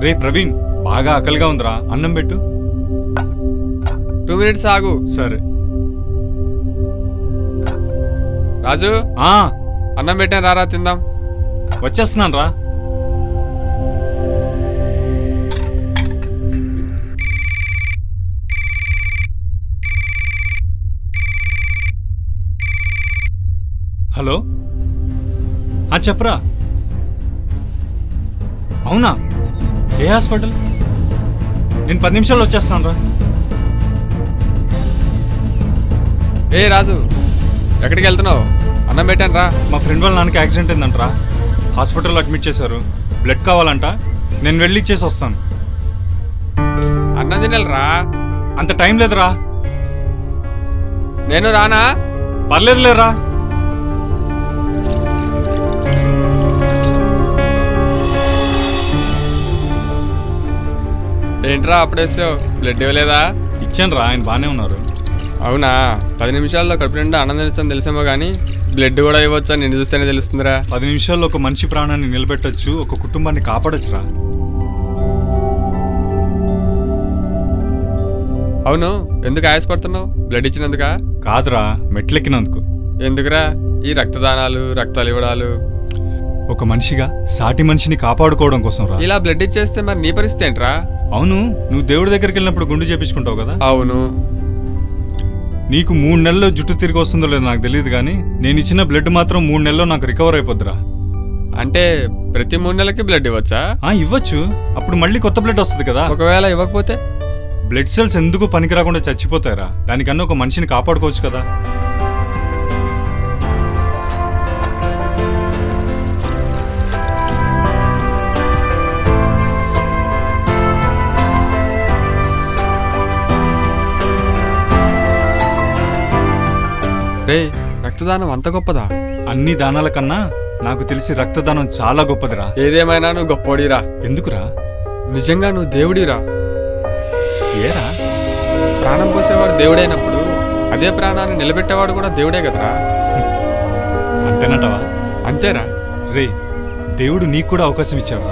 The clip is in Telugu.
రే ప్రవీణ్, బాగా ఆకలిగా ఉందిరా, అన్నం పెట్టు. 2 minutes ఆగు. సరే. రాజు, అన్నం పెట్టాను, రారా తిందాం. వచ్చేస్తున్నాను రా. హలో, చెప్పరా. అవునా, ఏ హాస్పిటల్? నేను 10 నిమిషాల్లో వచ్చేస్తాను రా. ఏ రాజు, ఎక్కడికి వెళ్తున్నావు? అన్నం పెట్టాను రా. మా ఫ్రెండ్ వాళ్ళ నాన్నకి యాక్సిడెంట్ అయిందంటరా, హాస్పిటల్లో అడ్మిట్ చేశారు. బ్లడ్ కావాలంట, నేను వెళ్ళి ఇచ్చేసి వస్తాను. అన్నం తినాలిరా. అంత టైం లేదురా. నేను రానా? పర్లేదులేరా. ఏంట్రా అప్పుడేసావు? బ్లడ్ ఇవ్వలేదా? ఇచ్చాను రా, ఆయన బాగానే ఉన్నారు. అవునా? 10 నిమిషాల్లో కడుపు నిండా అన్నం తెలుసని తెలిసేమో కానీ బ్లడ్ కూడా ఇవ్వచ్చు, నేను చూస్తేనే తెలుస్తుందిరా. 10 నిమిషాల్లో ఒక మనిషి ప్రాణాన్ని నిలబెట్టచ్చు, ఒక కుటుంబాన్ని కాపాడొచ్చురా. అవును, ఎందుకు ఆయాసపడుతున్నావు? బ్లడ్ ఇచ్చినందుకా? కాదురా, మెట్లెక్కినందుకు. ఎందుకురా ఈ రక్తదానాలు, రక్తాలు ఇవ్వడాలు? ఒక మనిషిగా సాటి మనిషిని కాపాడుకోవడం కోసం రా. ఇలా బ్లడ్ ఇచ్చేస్తే మరి నీ పరిస్థితి ఏంట్రా? అవును, నువ్వు దేవుడి దగ్గరికి వెళ్ళినప్పుడు గుండు చేపించుకుంటావు కదా. అవును. నీకు 3 నెలల్లో జుట్టు తిరిగి వస్తుందో లేదో నాకు తెలియదు, కానీ నేను ఇచ్చిన బ్లడ్ మాత్రం 3 నెలల్లో నాకు రికవర్ అయిపోద్దిరా. అంటే ప్రతి 3 నెలలకి బ్లడ్ ఇవ్వచ్చా? ఇవ్వచ్చు, అప్పుడు మళ్ళీ కొత్త బ్లడ్ వస్తుంది కదా. ఒకవేళ ఇవ్వకపోతే? బ్లడ్ సెల్స్ ఎందుకు పనికి రాకుండా చచ్చిపోతారా, దానికన్నా ఒక మనిషిని కాపాడుకోవచ్చు కదా. రే, రక్తదానం అంత గొప్పదా? అన్ని దానాల కన్నా నాకు తెలిసి రక్తదానం చాలా గొప్పదిరా. ఏదేమైనా నువ్వు గొప్పోడిరా. ఎందుకురా? నిజంగా నువ్వు దేవుడిరా. ఏరా? ప్రాణం పోసేవాడు దేవుడైనప్పుడు అదే ప్రాణాన్ని నిలబెట్టేవాడు కూడా దేవుడే కదరా. అంతేనటవా? అంతేరా. రే, దేవుడు నీకు కూడా అవకాశం ఇచ్చాడు.